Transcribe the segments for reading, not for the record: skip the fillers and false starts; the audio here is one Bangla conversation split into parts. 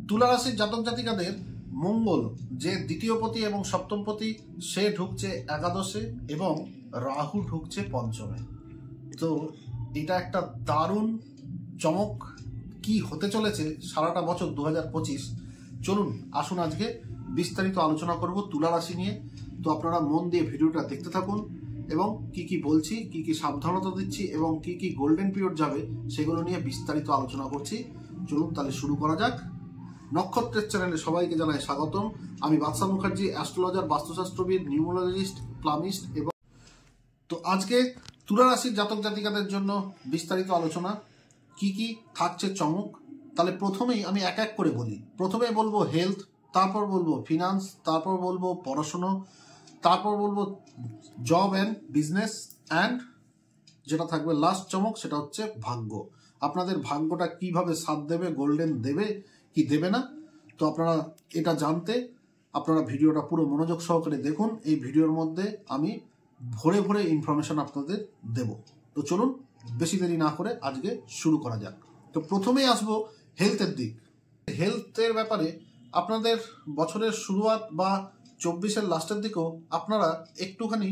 তুলা রাশির জাতক জাতিকাদের মঙ্গল যে দ্বিতীয়পতি এবং সপ্তমপতি সে ঢুকছে একাদশে এবং রাহু ঢুকছে পঞ্চমে। তো এটা একটা দারুণ চমক। কি হতে চলেছে সারাটা বছর 2025, চলুন আসুন আজকে বিস্তারিত আলোচনা করব তুলা রাশি নিয়ে। তো আপনারা মন দিয়ে ভিডিওটা দেখতে থাকুন এবং কি কি বলছি, কি কি সাবধানতা দিচ্ছি এবং কি কি গোল্ডেন পিরিয়ড যাবে সেগুলো নিয়ে বিস্তারিত আলোচনা করছি। চলুন তাহলে শুরু করা যাক। নক্ষত্রের চ্যানেলে সবাইকে জানাই স্বাগতম। আমি বাদশা মুখার্জি, অ্যাস্ট্রোলজার, বাস্তুশাস্ত্রবিদ, নিউমোলজিস্ট, প্লামিস্ট। এবং তো আজকে তুলা রাশির জাতক জাতিকাদের জন্য বিস্তারিত আলোচনা, কি কি থাকছে চমক। তাহলে প্রথমেই আমি এক এক করে বলি। প্রথমে বলবো হেলথ, তারপর বলবো ফিনান্স, তারপর বলবো পড়াশুনো, তারপর বলবো জব অ্যান্ড বিজনেস, অ্যান্ড যেটা থাকবে লাস্ট চমক সেটা হচ্ছে ভাগ্য। আপনাদের ভাগ্যটা কিভাবে সাথ দেবে, গোল্ডেন দেবে কি দেবে না। তো আপনারা এটা জানতে আপনারা ভিডিওটা পুরো মনোযোগ সহকারে দেখুন। এই ভিডিওর মধ্যে আমি ভরে ভরে ইনফরমেশন আপনাদের দেব। তো চলুন বেশি দেরি না করে আজকে শুরু করা যাক। তো প্রথমেই আসবো হেলথের দিক। হেলথের ব্যাপারে আপনাদের বছরের শুরুয়াত বা 24-এর লাস্টের দিকেও আপনারা একটুখানি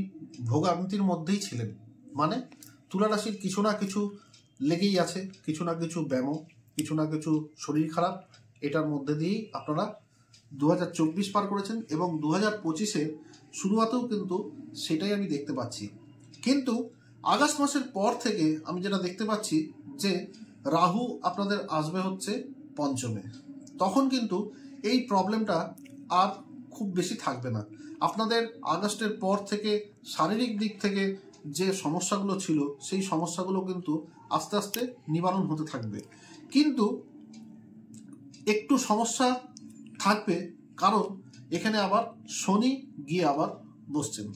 ভোগান্তির মধ্যেই ছিলেন। মানে তুলা রাশির কিছু না কিছু লেগেই আছে, কিছু না কিছু ব্যামো, কিছু না কিছু শরীর খারাপ, এটার মধ্যে দিয়েই আপনারা 2024 পার করেছেন এবং 2025-এর শুরুয়াতেও কিন্তু সেটাই আমি দেখতে পাচ্ছি। কিন্তু আগস্ট মাসের পর থেকে আমি যেটা দেখতে পাচ্ছি যে রাহু আপনাদের আসবে হচ্ছে পঞ্চমে। তখন কিন্তু এই প্রবলেমটা আর খুব বেশি থাকবে না। আপনাদের আগস্টের পর থেকে শারীরিক দিক থেকে যে সমস্যাগুলো ছিল সেই সমস্যাগুলো কিন্তু আস্তে আস্তে নিবারণ হতে থাকবে। কিন্তু একটু সমস্যা থাকবে, কারণ এখানে আবার শনি গিয়ে আবার বসছেন।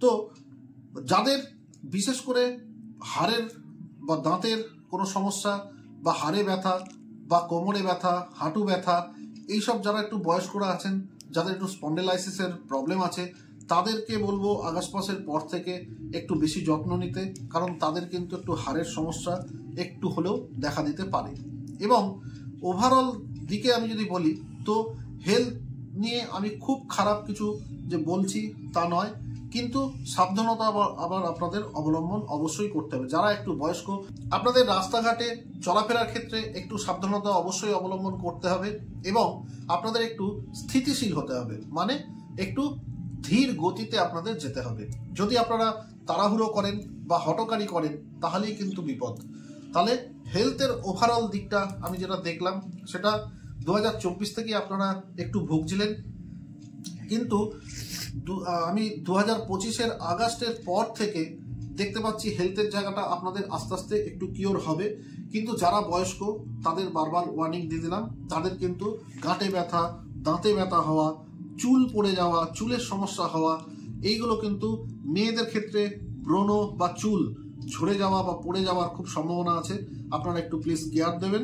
তো যাদের বিশেষ করে হাড়ের বা দাঁতের কোনো সমস্যা বা হাড়ে ব্যথা বা কোমরে ব্যথা, হাঁটু ব্যথা, এইসব যারা একটু বয়স্করা আছেন, যাদের একটু স্পন্ডেলাইসিসের প্রবলেম আছে, তাদেরকে বলবো আগস্ট মাসের পর থেকে একটু বেশি যত্ন নিতে, কারণ তাদের কিন্তু একটু হাড়ের সমস্যা একটু হলেও দেখা দিতে পারে। এবং ওভারঅল দিকে আমি যদি বলি তো হেলথ নিয়ে আমি খুব খারাপ কিছু যে বলছি তা নয়, কিন্তু সাবধানতা আবার আপনাদের অবলম্বন অবশ্যই করতে হবে। যারা একটু বয়স্ক, আপনাদের রাস্তাঘাটে চলাফেরার ক্ষেত্রে একটু সাবধানতা অবশ্যই অবলম্বন করতে হবে এবং আপনাদের একটু স্থিতিশীল হতে হবে। মানে একটু ধীর গতিতে আপনাদের যেতে হবে। যদি আপনারা তাড়াহুড়ো করেন বা হঠকারি করেন তাহলেই কিন্তু বিপদ। তাহলে হেলথের ওভারঅল দিকটা আমি যেটা দেখলাম সেটা 2024 থেকে আপনারা একটু ভুগছিলেন, কিন্তু আমি 2025-এর আগস্টের পর থেকে দেখতে পাচ্ছি হেলথের জায়গাটা আপনাদের আস্তে আস্তে একটু কিওর হবে। কিন্তু যারা বয়স্ক তাদের বারবার ওয়ার্নিং দিয়ে দিলাম, তাদের কিন্তু গাঁটে ব্যথা, দাঁতে ব্যথা হওয়া, চুল পড়ে যাওয়া, চুলের সমস্যা হওয়া, এইগুলো কিন্তু মেয়েদের ক্ষেত্রে ব্রণ বা চুল ঝরে যাওয়া বা পড়ে যাওয়ার খুব সম্ভাবনা আছে। আপনারা একটু প্লিজ কেয়ার দেবেন।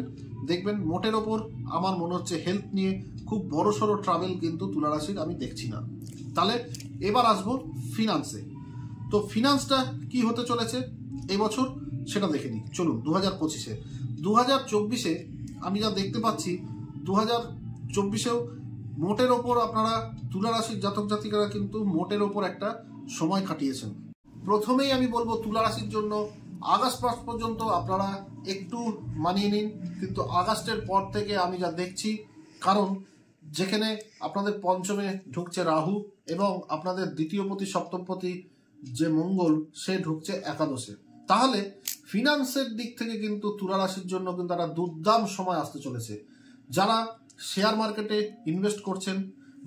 দেখবেন মোটের ওপর আমার মনে হচ্ছে হেলথ নিয়ে খুব বড় সড়ো ট্রাভেল কিন্তু তুলা রাশির আমি দেখছি না। তাহলে এবার আসবো ফিনান্সে। তো ফিনান্সটা কি হতে চলেছে এবছর সেটা দেখে নিই। চলুন 2025-এ 2024-এ আমি যা দেখতে পাচ্ছি 2024-এও মোটের ওপর আপনারা তুলা রাশির জাতক জাতিকারা কিন্তু মোটের ওপর একটা সময় কাটিয়েছেন। প্রথমেই আমি বলবো তুলা রাশির জন্য আগস্ট মাস পর্যন্ত আপনারা একটু মানিয়ে নিন, কিন্তু আগস্টের পর থেকে আমি যা দেখছি, কারণ যেখানে আপনাদের পঞ্চমে ঢুকছে রাহু এবং আপনাদের দ্বিতীয়পতি সপ্তমপতি যে মঙ্গল সে ঢুকছে একাদশে, তাহলে ফিনান্সের দিক থেকে কিন্তু তুলা রাশির জন্য কিন্তু একটা দুর্দাম সময় আসতে চলেছে। যারা শেয়ার মার্কেটে ইনভেস্ট করছেন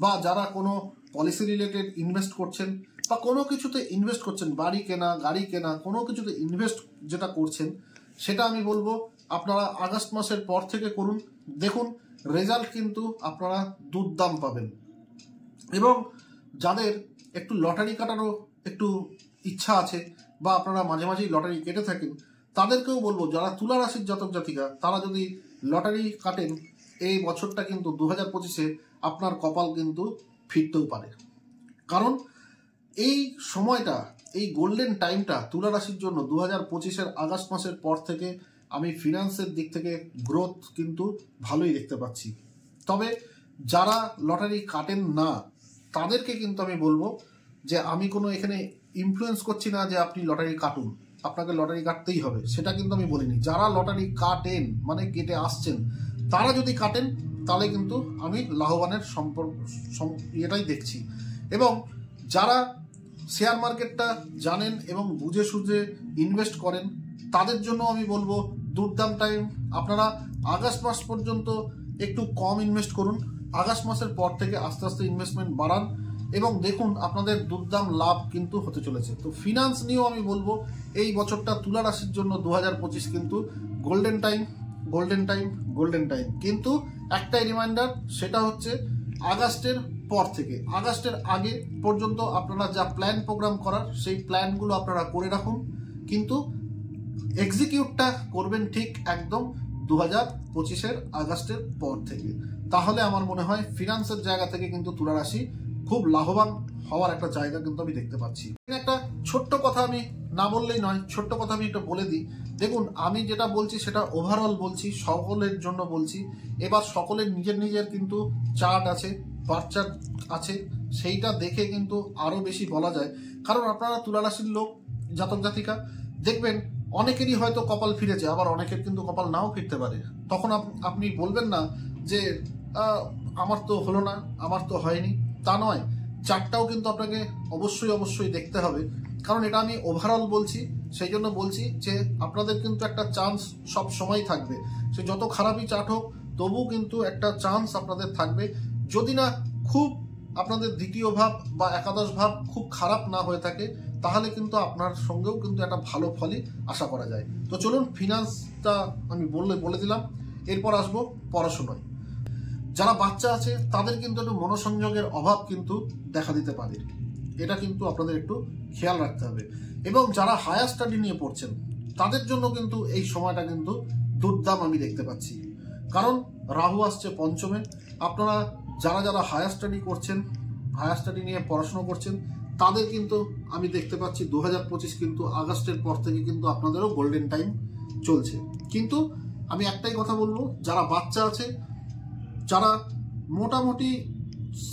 বা যারা কোনো পলিসি রিলেটেড ইনভেস্ট করছেন বা কোনো কিছুতে ইনভেস্ট করছেন, বাড়ি কেনা, গাড়ি কেনা, কোনো কিছুতে ইনভেস্ট যেটা করছেন, সেটা আমি বলবো আপনারা আগস্ট মাসের পর থেকে করুন। দেখুন রেজাল্ট কিন্তু আপনারা দুর্দাম পাবেন। এবং যাদের একটু লটারি কাটারও একটু ইচ্ছা আছে বা আপনারা মাঝে মাঝেই লটারি কেটে থাকেন, তাদেরকেও বলবো যারা তুলা রাশির জাতক জাতিকা তারা যদি লটারি কাটেন, এই বছরটা কিন্তু 2025-এ আপনার কপাল কিন্তু ফিরতেও পারে। কারণ এই সময়টা, এই গোল্ডেন টাইমটা তুলা রাশির জন্য 2025-এর আগস্ট মাসের পর থেকে আমি ফিনান্সের দিক থেকে গ্রোথ কিন্তু ভালোই দেখতে পাচ্ছি। তবে যারা লটারি কাটেন না তাদেরকে কিন্তু আমি বলবো যে আমি কোনো এখানে ইনফ্লুয়েন্স করছি না যে আপনি লটারি কাটুন, আপনাকে লটারি কাটতেই হবে, সেটা কিন্তু আমি বলিনি। যারা লটারি কাটেন মানে কেটে আসছেন তারা যদি কাটেন তাহলে কিন্তু আমি লাভবানের এটাই দেখছি। এবং যারা শেয়ার মার্কেটটা জানেন এবং বুঝে সুঝে ইনভেস্ট করেন তাদের জন্য আমি বলবো দুর্দাম টাইম। আপনারা আগস্ট মাস পর্যন্ত একটু কম ইনভেস্ট করুন, আগস্ট মাসের পর থেকে আস্তে আস্তে ইনভেস্টমেন্ট বাড়ান এবং দেখুন আপনাদের দুর্দাম লাভ কিন্তু হতে চলেছে। তো ফিনান্স নিয়েও আমি বলবো এই বছরটা তুলা রাশির জন্য 2025 কিন্তু golden time golden time golden time. কিন্তু একটাই রিমাইন্ডার, সেটা হচ্ছে আগস্টের পর থেকে আগস্টের আগে পর্যন্ত আপনারা যা প্ল্যান প্রোগ্রাম করার সেই প্ল্যানগুলো আপনারা করে রাখুন, কিন্তু এক্সিকিউটটা করবেন ঠিক একদম 2025 আগস্টের পর থেকে। তাহলে আমার মনে হয় ফিনান্সের জায়গা থেকে কিন্তু তুলা রাশি খুব লাভবান হওয়ার একটা জায়গা কিন্তু আমি দেখতে পাচ্ছি। একটা ছোট্ট কথা আমি না বললেই নয়, ছোট্ট কথা আমি একটু বলে দিই। দেখুন আমি যেটা বলছি সেটা ওভারঅল বলছি, সকলের জন্য বলছি। এবার সকলের নিজের নিজের কিন্তু চার্ট আছে, বার্থ চার্ট আছে, সেইটা দেখে কিন্তু আরো বেশি বলা যায়। কারণ আপনারা তুলা রাশির লোক, জাতক জাতিকা, দেখবেন অনেকেরই হয়তো কপাল ফিরেছে, আবার অনেকের কিন্তু কপাল নাও ফিরতে পারে। তখন আপনি বলবেন না যে আমার তো হলো না, আমার তো হয়নি, তা নয়। চারটাও কিন্তু আপনাকে অবশ্যই অবশ্যই দেখতে হবে, কারণ এটা আমি ওভারঅল বলছি। সেই জন্য বলছি যে আপনাদের কিন্তু একটা চান্স সব সময় থাকবে, সে যত খারাপই চার্ট হোক তবু কিন্তু একটা চান্স আপনাদের থাকবে। যদি না খুব আপনাদের দ্বিতীয় ভাব বা একাদশ ভাব খুব খারাপ না হয়ে থাকে তাহলে কিন্তু আপনার সঙ্গেও কিন্তু একটা ভালো ফলই আশা করা যায়। তো চলুন ফিনান্সটা আমি বলে দিলাম, এরপর আসবো পড়াশোনায়। যারা বাচ্চা আছে তাদের কিন্তু একটু মনোসংযোগের অভাব কিন্তু দেখা দিতে পারে, এটা কিন্তু আপনাদের একটু খেয়াল রাখতে হবে। এবং যারা হায়ার স্টাডি নিয়ে পড়ছেন তাদের জন্য কিন্তু এই সময়টা কিন্তু দুর্দাম আমি দেখতে পাচ্ছি, কারণ রাহু আসছে পঞ্চমে। আপনারা যারা যারা হায়ার স্টাডি করছেন, হায়ার স্টাডি নিয়ে পড়াশোনা করছেন, তাদের কিন্তু আমি দেখতে পাচ্ছি 2025 কিন্তু আগস্টের পর থেকে কিন্তু আপনাদেরও গোল্ডেন টাইম চলছে। কিন্তু আমি একটাই কথা বলবো, যারা বাচ্চা আছে, যারা মোটামুটি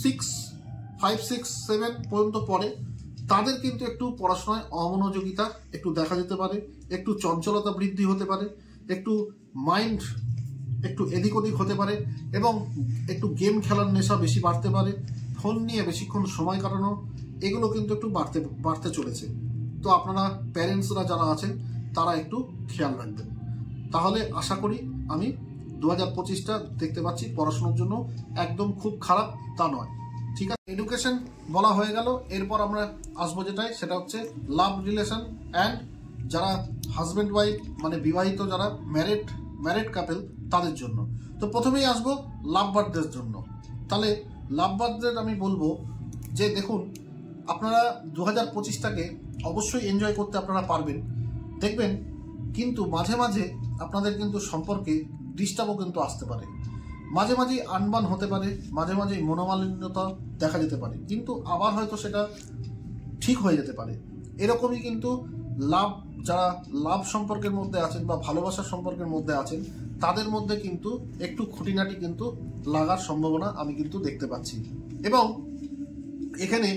5, 6, 7 পর্যন্ত পড়ে, তাদের কিন্তু একটু পড়াশোনায় অমনোযোগিতা একটু দেখা যেতে পারে, একটু চঞ্চলতা বৃদ্ধি হতে পারে, একটু মাইন্ড একটু এদিক ওদিক হতে পারে, এবং একটু গেম খেলার নেশা বেশি বাড়তে পারে, ফোন নিয়ে বেশিক্ষণ সময় কাটানো, এগুলো কিন্তু একটু বাড়তে চলেছে। তো আপনারা প্যারেন্টসরা যারা আছেন তারা একটু খেয়াল রাখবেন। তাহলে আশা করি আমি 2025টা দেখতে পাচ্ছি পড়াশোনার জন্য একদম খুব খারাপ তা নয়। ঠিক আছে, এডুকেশন বলা হয়ে গেল। এরপর আমরা আসবো যেটাই, সেটা হচ্ছে লাভ রিলেশন অ্যান্ড যারা হাজব্যান্ড ওয়াইফ মানে বিবাহিত, যারা ম্যারিড কাপেল তাদের জন্য। তো প্রথমেই আসবো লাভ বার্থদের জন্য। তাহলে লাভ বার্থদের আমি বলবো যে দেখুন আপনারা 2025টাকে অবশ্যই এনজয় করতে আপনারা পারবেন, দেখবেন। কিন্তু মাঝে মাঝে আপনাদের কিন্তু সম্পর্কে ডিস্টার্বও কিন্তু আসতে পারে, মাঝে মাঝেই আনবান হতে পারে, মাঝে মাঝেই মনোমালিন্যতা দেখা যেতে পারে, কিন্তু আবার হয়তো সেটা ঠিক হয়ে যেতে পারে। এরকমই কিন্তু যারা লাভ সম্পর্কের মধ্যে আছেন বা ভালোবাসার সম্পর্কের মধ্যে আছেন তাদের মধ্যে কিন্তু একটু খুঁটিনাটি কিন্তু লাগার সম্ভাবনা আমি কিন্তু দেখতে পাচ্ছি। এবং এখানে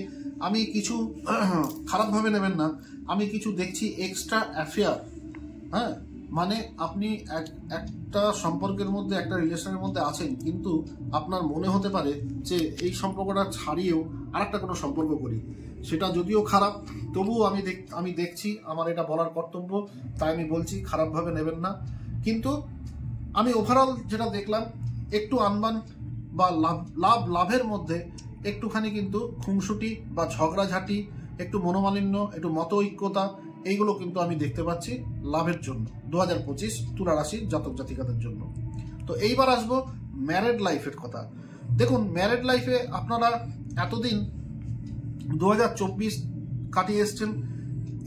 আমি কিছু খারাপভাবে নেবেন না, আমি কিছু দেখছি এক্সট্রা অ্যাফেয়ার। হ্যাঁ, মানে আপনি একটা সম্পর্কের মধ্যে, একটা রিলেশনের মধ্যে আছেন, কিন্তু আপনার মনে হতে পারে যে এই সম্পর্কটা ছাড়িয়েও আরেকটা কোনো সম্পর্ক করি। সেটা যদিও খারাপ, তবুও আমি দেখছি, আমার এটা বলার কর্তব্য, তাই আমি বলছি, খারাপভাবে নেবেন না। কিন্তু আমি ওভারঅল যেটা দেখলাম, একটু আনবান বা লাভের মধ্যে একটুখানি কিন্তু খুনসুটি বা ঝগড়াঝাটি, একটু মনোমালিন্য, একটু মত ঐক্যতা, এইগুলো কিন্তু আমি দেখতে পাচ্ছি লাভের জন্য 2025 তুলা রাশির জাতক জাতিকাদের জন্য। তো এইবার আসবো ম্যারেড লাইফের কথা। দেখুন ম্যারেড লাইফে আপনারা এতদিন 2024 কাটিয়ে এসছেন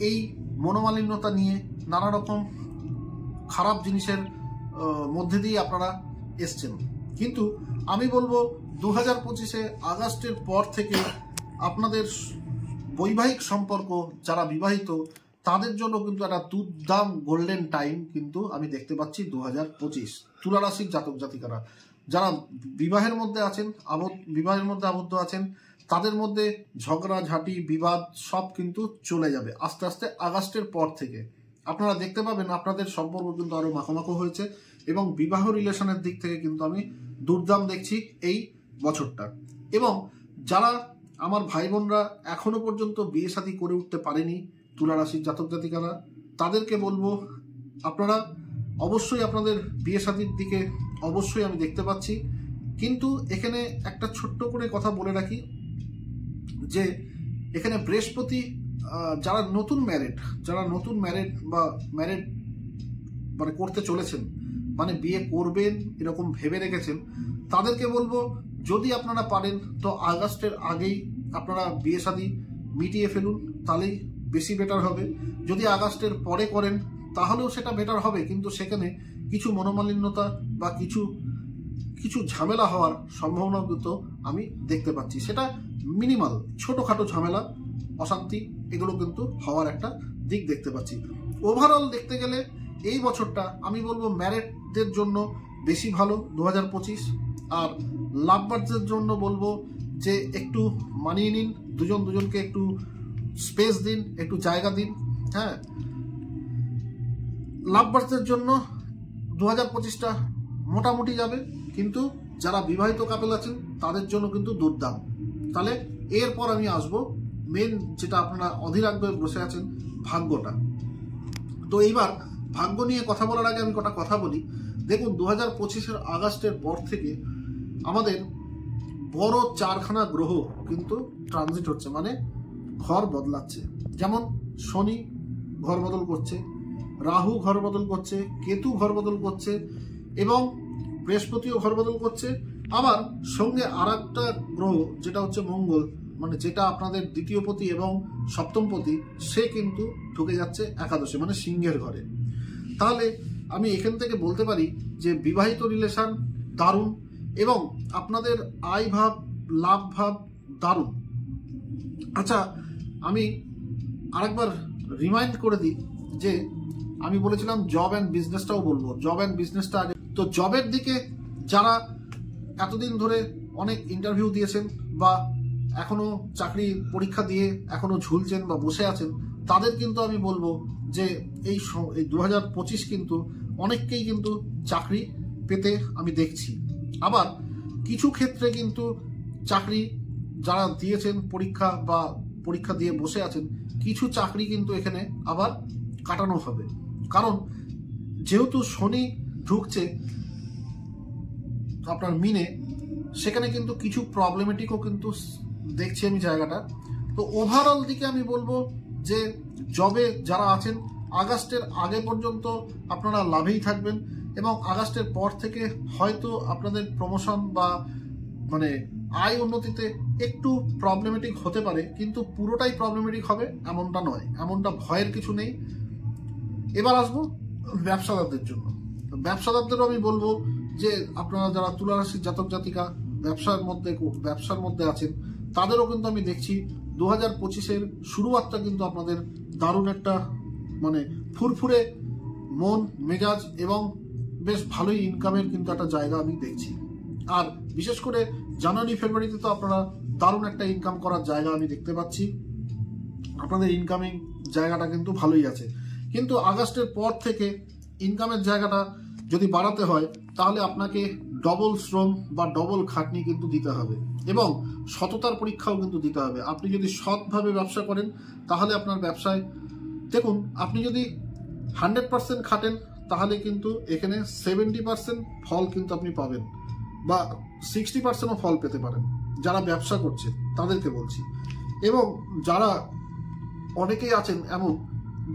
এই মনোমালিন্যতা নিয়ে, নানা রকম খারাপ জিনিসের মধ্যে দিয়ে আপনারা এসছেন। কিন্তু আমি বলবো 2025 আগস্টের পর থেকে আপনাদের বৈবাহিক সম্পর্ক, যারা বিবাহিত তাদের জন্য কিন্তু একটা দুর্দাম গোল্ডেন টাইম কিন্তু আমি দেখতে পাচ্ছি 2025 তুলা রাশির জাতক জাতিকারা। যারা বিবাহের মধ্যে আবদ্ধ আছেন তাদের মধ্যে ঝগড়াঝাঁটি বিবাদ সব কিন্তু চলে যাবে আস্তে আস্তে আগস্টের পর থেকে। আপনারা দেখতে পাবেন আপনাদের সম্পর্ক কিন্তু আরো মাখামাখো হয়েছে এবং বিবাহ রিলেশনের দিক থেকে কিন্তু আমি দুর্দাম দেখছি এই বছরটা। এবং যারা আমার ভাই বোনরা এখনো পর্যন্ত বিয়ে শাদী করে উঠতে পারেনি তুলা রাশির জাতক জাতিকারা, তাদেরকে বলবো আপনারা অবশ্যই আপনাদের বিয়ে শাদীর দিকে অবশ্যই আমি দেখতে পাচ্ছি। কিন্তু এখানে একটা ছোট্ট করে কথা বলে রাখি যে এখানে বৃহস্পতি যারা নতুন ম্যারেড বা ম্যারেড মানে করতে চলেছেন, মানে বিয়ে করবেন এরকম ভেবে রেখেছেন, তাদেরকে বলবো যদি আপনারা পারেন তো আগস্টের আগেই আপনারা বিয়ে শাদী মিটিয়ে ফেলুন, তাহলেই বেশি বেটার হবে। যদি আগস্টের পরে করেন তাহলেও সেটা বেটার হবে, কিন্তু সেখানে কিছু মনোমালিন্যতা বা কিছু ঝামেলা হওয়ার সম্ভাবনা কিন্তু আমি দেখতে পাচ্ছি। সেটা মিনিমাল ছোটোখাটো ঝামেলা অশান্তি এগুলো কিন্তু হওয়ার একটা দিক দেখতে পাচ্ছি। ওভারঅল দেখতে গেলে এই বছরটা আমি বলবো ম্যারেডদের জন্য বেশি ভালো 2025। আর লাভবার্ডসদের জন্য বলবো যে একটু মানিয়ে নিন, দুজনকে একটু স্পেস দিন, একটু জায়গা দিন। হ্যাঁ, লাভবার্ডসদের জন্য 2025টা মোটামুটি যাবে, কিন্তু যারা বিবাহিত কাপল আছেন তাদের জন্য কিন্তু দুর্দাম। তাহলে এরপর আমি আসবো মেন যেটা আপনারা অধীর আগ্রহে বসে আছেন, ভাগ্যটা। তো এইবার ভাগ্য নিয়ে কথা বলার আগে আমি কটা কথা বলি। দেখুন 2025-এর আগস্টের পর থেকে আমাদের বড় 4খানা গ্রহ কিন্তু ট্রানজিট হচ্ছে, মানে ঘর বদলাচ্ছে। যেমন শনি ঘর বদল করছে, রাহু ঘর বদল করছে, কেতু ঘর বদল করছে এবং বৃহস্পতিও ঘর বদল করছে। আবার সঙ্গে আর একটা গ্রহ যেটা হচ্ছে মঙ্গল, মানে যেটা আপনাদের দ্বিতীয়পতি এবং সপ্তমপতি, সে কিন্তু ঢুকে যাচ্ছে একাদশে, মানে সিংহের ঘরে। তাহলে আমি এখান থেকে বলতে পারি যে বিবাহিত রিলেশন দারুণ এবং আপনাদের আয় ভাব লাভ ভাব দারুণ। আচ্ছা, আমি আরেকবার রিমাইন্ড করে দিই যে আমি বলেছিলাম জব অ্যান্ড বিজনেসটাও বলবো। জব অ্যান্ড বিজনেসটা আগে, তো জবের দিকে যারা এতদিন ধরে অনেক ইন্টারভিউ দিয়েছেন বা এখনো চাকরি পরীক্ষা দিয়ে এখনো ঝুলছেন বা বসে আছেন, তাদের কিন্তু আমি বলবো যে এই 2025 কিন্তু অনেককেই কিন্তু চাকরি পেতে আমি দেখছি। আবার কিছু ক্ষেত্রে কিন্তু চাকরি যারা দিয়েছেন পরীক্ষা বা পরীক্ষা দিয়ে বসে আছেন, কিছু চাকরি কিন্তু এখানে আবার কাটানো হবে। কারণ যেহেতু শনি ঢুকছে আপনার মিনে, সেখানে কিন্তু কিছু প্রবলেমেটিকও কিন্তু দেখছি আমি জায়গাটা। তো ওভারঅল দিকে আমি বলবো যে জবে যারা আছেন আগস্টের আগে পর্যন্ত আপনারা লাভেই থাকবেন এবং আগস্টের পর থেকে হয়তো আপনাদের প্রমোশন বা মানে আয় উন্নতিতে একটু প্রবলেমেটিক হতে পারে, কিন্তু পুরোটাই প্রবলেমেটিক হবে এমনটা নয়, এমনটা ভয়ের কিছু নেই। এবার আসবো ব্যবসাদারদের জন্য। ব্যবসাদারদেরও আমি বলবো যে আপনারা যারা তুলা রাশির জাতক জাতিকা ব্যবসার মধ্যে আছেন, তাদেরও কিন্তু আমি দেখছি 2025-এর শুরুয়াতটা কিন্তু আপনাদের দারুণ একটা মানে ফুরফুরে মন মেজাজ এবং বেশ ভালোই ইনকামের কিন্তু একটা জায়গা আমি দেখছি। আর বিশেষ করে জানুয়ারি ফেব্রুয়ারিতে তো আপনারা দারুণ একটা ইনকাম করার জায়গা আমি দেখতে পাচ্ছি। আপনাদের ইনকামিং জায়গাটা কিন্তু ভালোই আছে, কিন্তু আগস্টের পর থেকে ইনকামের জায়গাটা যদি বাড়াতে হয় তাহলে আপনাকে ডবল শ্রম বা ডবল খাটনি কিন্তু দিতে হবে এবং সততার পরীক্ষাও কিন্তু দিতে হবে। আপনি যদি সৎভাবে ব্যবসা করেন তাহলে আপনার ব্যবসায় দেখুন, আপনি যদি 100% খাটেন তাহলে কিন্তু এখানে 70% ফল কিন্তু আপনি পাবেন বা 60%ও ফল পেতে পারেন। যারা ব্যবসা করছে তাদেরকে বলছি। এবং যারা অনেকেই আছেন এমন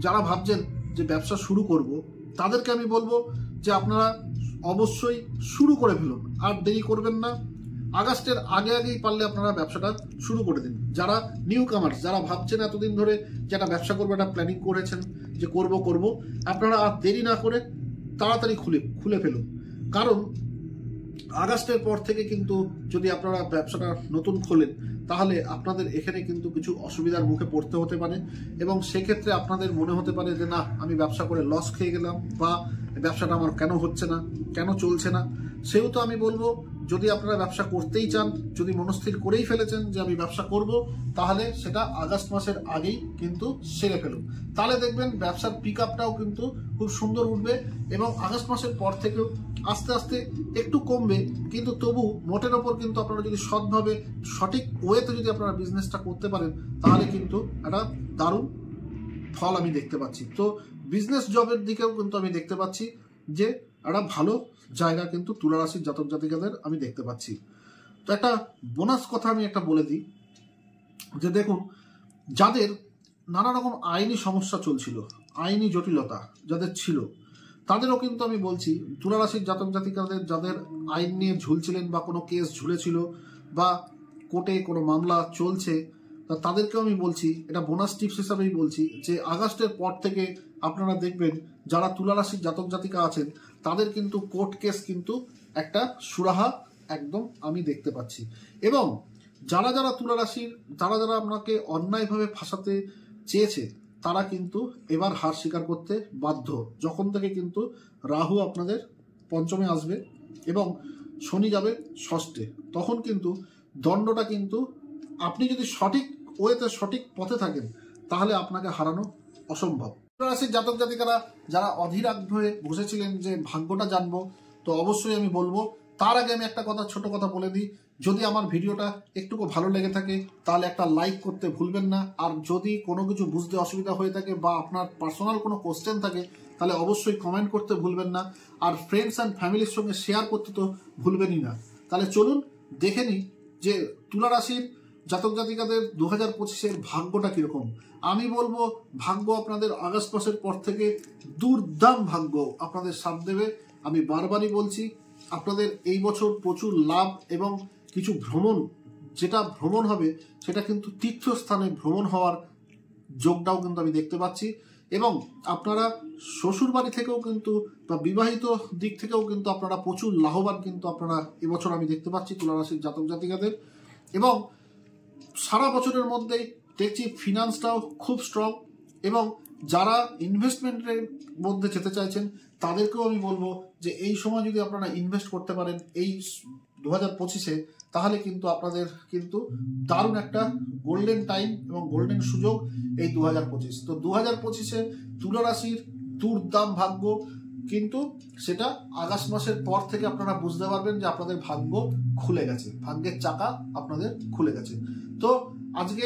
যারা ভাবছেন যে ব্যবসা শুরু করব, তাদেরকে আমি বলবো যে আপনারা অবশ্যই শুরু করে ফেলুন, আর দেরি করবেন না। আগস্টের আগেই পারলে আপনারা ব্যবসাটা শুরু করে দিন। যারা নিউ কামার্স, যারা ভাবছেন এতদিন ধরে যে একটা ব্যবসা করবো, একটা প্ল্যানিং করেছেন যে করব, আপনারা আর দেরি না করে তাড়াতাড়ি খুলে ফেলুন। কারণ আগস্টের পর থেকে কিন্তু যদি আপনারা ব্যবসাটা নতুন খোলেন তাহলে আপনাদের এখানে কিন্তু কিছু অসুবিধার মুখে পড়তে হতে পারে এবং সেক্ষেত্রে আপনাদের মনে হতে পারে যে না, আমি ব্যবসা করে লস খেয়ে গেলাম বা ব্যবসাটা আমার কেন হচ্ছে না, কেন চলছে না। সেহেতু আমি বলবো, যদি আপনারা ব্যবসা করতেই চান, যদি মনস্থির করেই ফেলেছেন যে আমি ব্যবসা করব, তাহলে সেটা আগস্ট মাসের আগেই কিন্তু সেরে ফেলুন। তাহলে দেখবেন ব্যবসার পিক আপটাও কিন্তু খুব সুন্দর উঠবে এবং আগস্ট মাসের পর থেকেও আস্তে আস্তে একটু কমবে, কিন্তু তবু মোটের ওপর কিন্তু আপনারা যদি সৎভাবে সঠিক ওয়েতে যদি আপনারা বিজনেসটা করতে পারেন, তাহলে কিন্তু একটা দারুণ ফল আমি দেখতে পাচ্ছি। তো বিজনেস জবের দিকেও কিন্তু আমি দেখতে পাচ্ছি যে একটা ভালো জায়গা কিন্তু তুলা রাশির জাতক জাতিকাদের আমি দেখতে পাচ্ছি। তো একটা বোনাস কথা আমি একটা বলে দিই, যে দেখুন, যাদের নানা রকম আইনি সমস্যা চলছিল, আইনি জটিলতা যাদের ছিল, তাদেরও কিন্তু আমি বলছি, তুলা রাশির জাতক জাতিকাদের যাদের আইন নিয়ে ঝুলছিলেন বা কোনো কেস ঝুলেছিল বা কোর্টে কোনো মামলা চলছে, তাদেরকেও আমি বলছি, এটা বোনাস টিপস হিসাবেই বলছি, যে আগস্টের পর থেকে আপনারা দেখবেন যারা তুলা রাশির জাতক জাতিকা আছেন তাদের কিন্তু কোর্ট কেস কিন্তু একটা সুরাহা একদম আমি দেখতে পাচ্ছি। এবং যারা যারা তুলা রাশির, যারা যারা আপনাকে অন্যায়ভাবে ফাঁসাতে চেয়েছে, তারা কিন্তু এবার হার স্বীকার করতে বাধ্য। যখন থেকে কিন্তু রাহু আপনাদের পঞ্চমে আসবে এবং শনি যাবে ষষ্ঠে, তখন কিন্তু দণ্ডটা কিন্তু আপনি যদি সঠিক ওয়েতে সঠিক পথে থাকেন, তাহলে আপনাকে হারানো অসম্ভব। তুলা রাশির জাতক জাতিকারা যারা অধীর আগ্রহে বসেছিলেন যে ভাগ্যটা জানবো, তো অবশ্যই আমি বলবো, তার আগে আমি একটা কথা, ছোট কথা বলে দিই, যদি আমার ভিডিওটা একটুকু ভালো লেগে থাকে তাহলে একটা লাইক করতে ভুলবেন না। আর যদি কোনো কিছু বুঝতে অসুবিধা হয়ে থাকে বা আপনার পার্সোনাল কোনো কোশ্চেন থাকে, তাহলে অবশ্যই কমেন্ট করতে ভুলবেন না। আর ফ্রেন্ডস অ্যান্ড ফ্যামিলির সঙ্গে শেয়ার করতে তো ভুলবেনই না। তাহলে চলুন দেখে নিই যে তুলা রাশির জাতক জাতিকাদের 2025-এর ভাগ্যটা কিরকম। আমি বলবো, ভাগ্য আপনাদের আগস্ট মাসের পর থেকে দুর্দান্ত ভাগ্য আপনাদের সাথ দেবে। আমি বারবারই বলছি, আপনাদের এই বছর প্রচুর লাভ এবং কিছু ভ্রমণ, যেটা ভ্রমণ হবে সেটা কিন্তু তীর্থস্থানে ভ্রমণ হওয়ার যোগটাও কিন্তু আমি দেখতে পাচ্ছি। এবং আপনারা শ্বশুর বাড়ি থেকেও কিন্তু বা বিবাহিত দিক থেকেও কিন্তু আপনারা প্রচুর লাভবান কিন্তু আপনারা এবছর আমি দেখতে পাচ্ছি তুলা রাশির জাতক জাতিকাদের। এবং সারা বছরের মধ্যেই দেখছি ফিনান্সটাও খুব স্ট্রং। এবং যারা ইনভেস্টমেন্টের মধ্যে যেতে চাইছেন তাদেরকেও আমি বলবো যে এই সময় যদি আপনারা ইনভেস্ট করতে পারেন এই 2025-এ, তাহলে কিন্তু আপনাদের কিন্তু দারুণ একটা গোল্ডেন টাইম এবং গোল্ডেন সুযোগ এই 2025। তো 2025-এ তুলা রাশির দুর্দাম ভাগ্য, কিন্তু সেটা আগস্ট মাসের পর থেকে আপনারা বুঝতে পারবেন যে আপনাদের ভাগ্য খুলে গেছে, ভাগ্যের চাকা আপনাদের খুলে গেছে। তো আজকে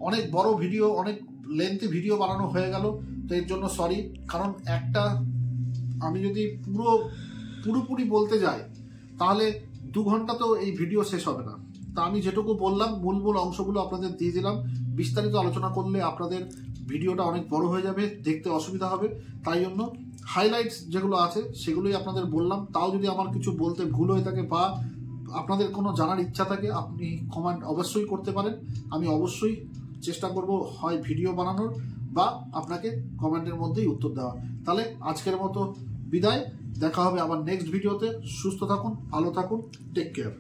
অনেক বড় ভিডিও, অনেক লেন্থি ভিডিও বানানো হয়ে গেল, তো এর জন্য সরি। কারণ একটা আমি যদি পুরোপুরি বলতে যাই তাহলে 2 ঘন্টা তো এই ভিডিও শেষ হবে না। তা আমি যেটুকু বললাম মূল অংশগুলো আপনাদের দিয়ে দিলাম। বিস্তারিত আলোচনা করলে আপনাদের ভিডিওটা অনেক বড় হয়ে যাবে, দেখতে অসুবিধা হবে। তাই জন্য হাইলাইটস যেগুলো আছে সেগুলোই আপনাদের বললাম। তাও যদি আমার কিছু বলতে ভুল হয়ে থাকে বা আপনাদের কোনো জানার ইচ্ছা থাকে, আপনি কমেন্ট অবশ্যই করতে পারেন। আমি অবশ্যই চেষ্টা করব হয় ভিডিও বানানোর বা আপনাকে কমেন্টের মধ্যেই উত্তর দেওয়া। তাহলে আজকের মতো বিদায়, দেখা হবে আবার নেক্সট ভিডিওতে। সুস্থ থাকুন, ভালো থাকুন, টেক কেয়ার।